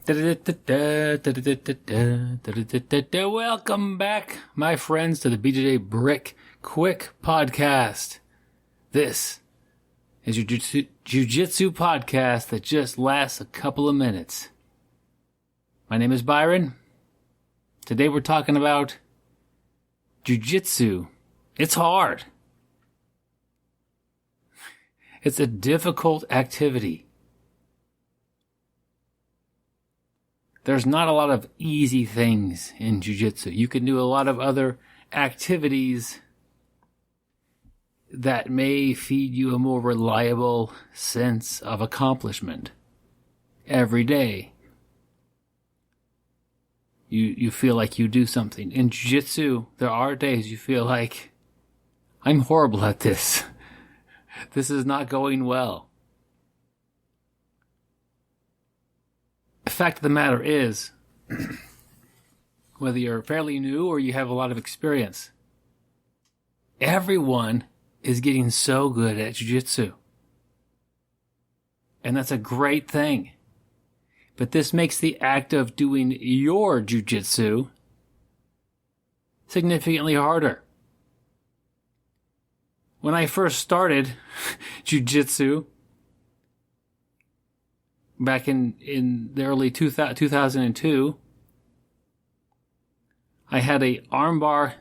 Welcome back, my friends, to the Bjjbrick Quick Podcast. This is your Jiu-Jitsu podcast that just lasts a couple of minutes. My name is Byron. Today we're talking about Jiu-Jitsu. It's hard. It's a difficult activity. There's not a lot of easy things in Jiu-Jitsu. You can do a lot of other activities that may feed you a more reliable sense of accomplishment every day. You feel like you do something. In Jiu-Jitsu, there are days you feel like, I'm horrible at this. This is not going well. The fact of the matter is, whether you're fairly new or you have a lot of experience, everyone is getting so good at Jiu-Jitsu. And that's a great thing. But this makes the act of doing your Jiu-Jitsu significantly harder. When I first started Jiu-Jitsu, back in the early 2002, I had a armbar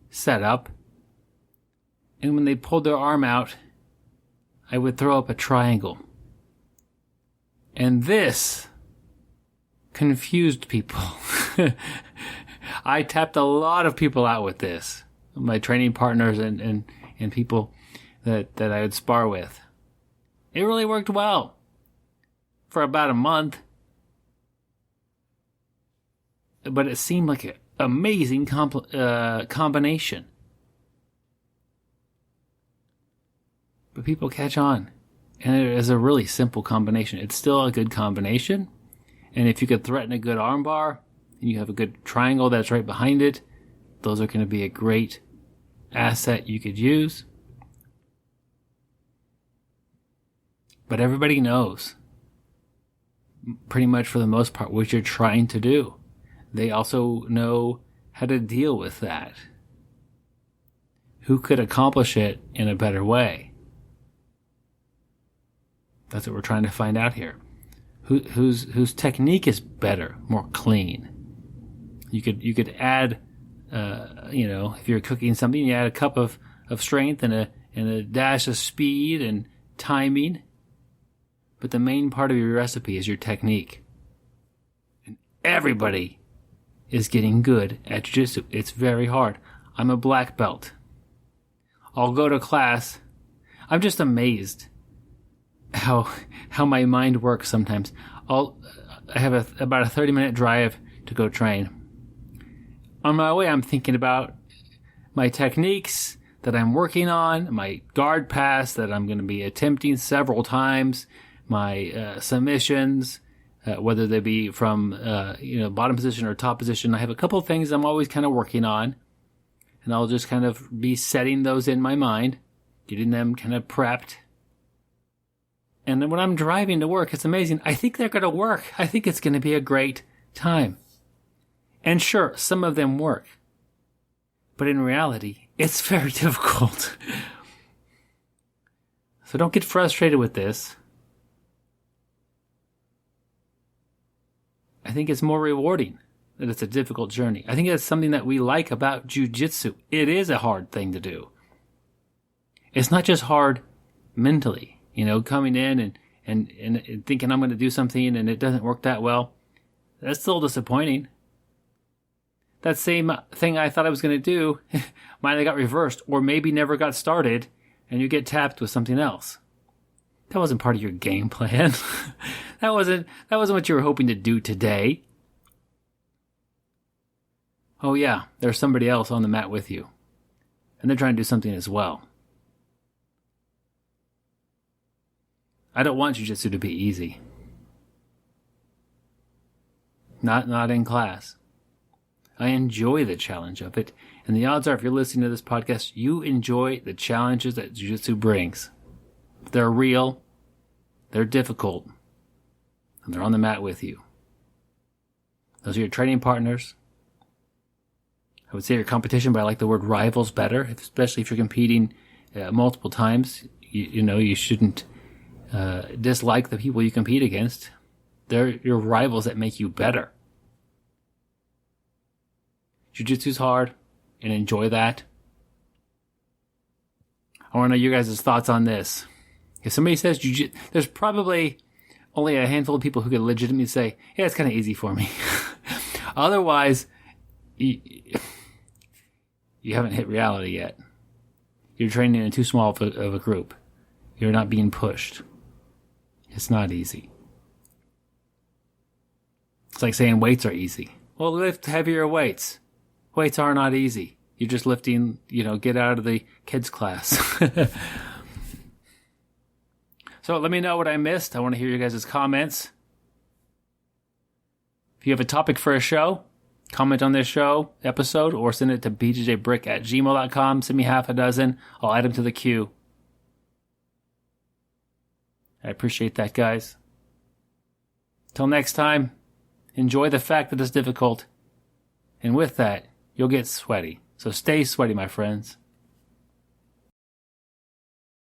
set up, and when they pulled their arm out, I would throw up a triangle. And this confused people. I tapped a lot of people out with this, my training partners and people that I would spar with. It really worked well for about a month, but it seemed like an amazing combination. But people catch on, and it is a really simple combination. It's still a good combination, and if you could threaten a good armbar, and you have a good triangle that's right behind it, those are going to be a great asset you could use. But everybody knows, pretty much for the most part, what you're trying to do. They also know how to deal with that. Who could accomplish it in a better way? That's what we're trying to find out here. Whose technique is better, more clean. You could add, if you're cooking something, you add a cup of strength and a dash of speed and timing. But the main part of your recipe is your technique. And everybody is getting good at Jiu-Jitsu. It's very hard. I'm a black belt. I'll go to class. I'm just amazed how my mind works sometimes. I have about a 30-minute drive to go train. On my way, I'm thinking about my techniques that I'm working on, my guard pass that I'm going to be attempting several times, my submissions, whether they be from bottom position or top position. I have a couple of things I'm always kind of working on, and I'll just kind of be setting those in my mind, getting them kind of prepped. And then when I'm driving to work, it's amazing. I think they're going to work. I think it's going to be a great time. And sure, some of them work. But in reality, it's very difficult. So don't get frustrated with this. I think it's more rewarding that it's a difficult journey. I think that's something that we like about Jiu-Jitsu. It is a hard thing to do. It's not just hard mentally, coming in and thinking I'm going to do something and it doesn't work that well. That's still disappointing. That same thing I thought I was going to do might have got reversed or maybe never got started, and you get tapped with something else. That wasn't part of your game plan. That wasn't what you were hoping to do today. Oh yeah, there's somebody else on the mat with you, and they're trying to do something as well. I don't want Jiu-Jitsu to be easy. Not in class. I enjoy the challenge of it, and the odds are if you're listening to this podcast, you enjoy the challenges that Jiu-Jitsu brings. They're real, they're difficult, and they're on the mat with you. Those are your training partners. I would say your competition, but I like the word rivals better, especially if you're competing multiple times. You shouldn't dislike the people you compete against. They're your rivals that make you better. Jiu-Jitsu's hard, and enjoy that. I want to know your guys' thoughts on this. If somebody says Jiu-Jitsu, there's probably only a handful of people who could legitimately say, yeah, it's kind of easy for me. Otherwise, you haven't hit reality yet. You're training in too small of a group. You're not being pushed. It's not easy. It's like saying weights are easy. Well, lift heavier weights. Weights are not easy. You're just lifting, get out of the kids' class. So let me know what I missed. I want to hear your guys' comments. If you have a topic for a show, comment on this show episode or send it to bjbrick@gmail.com. Send me half a dozen. I'll add them to the queue. I appreciate that, guys. Till next time, enjoy the fact that it's difficult. And with that, you'll get sweaty. So stay sweaty, my friends.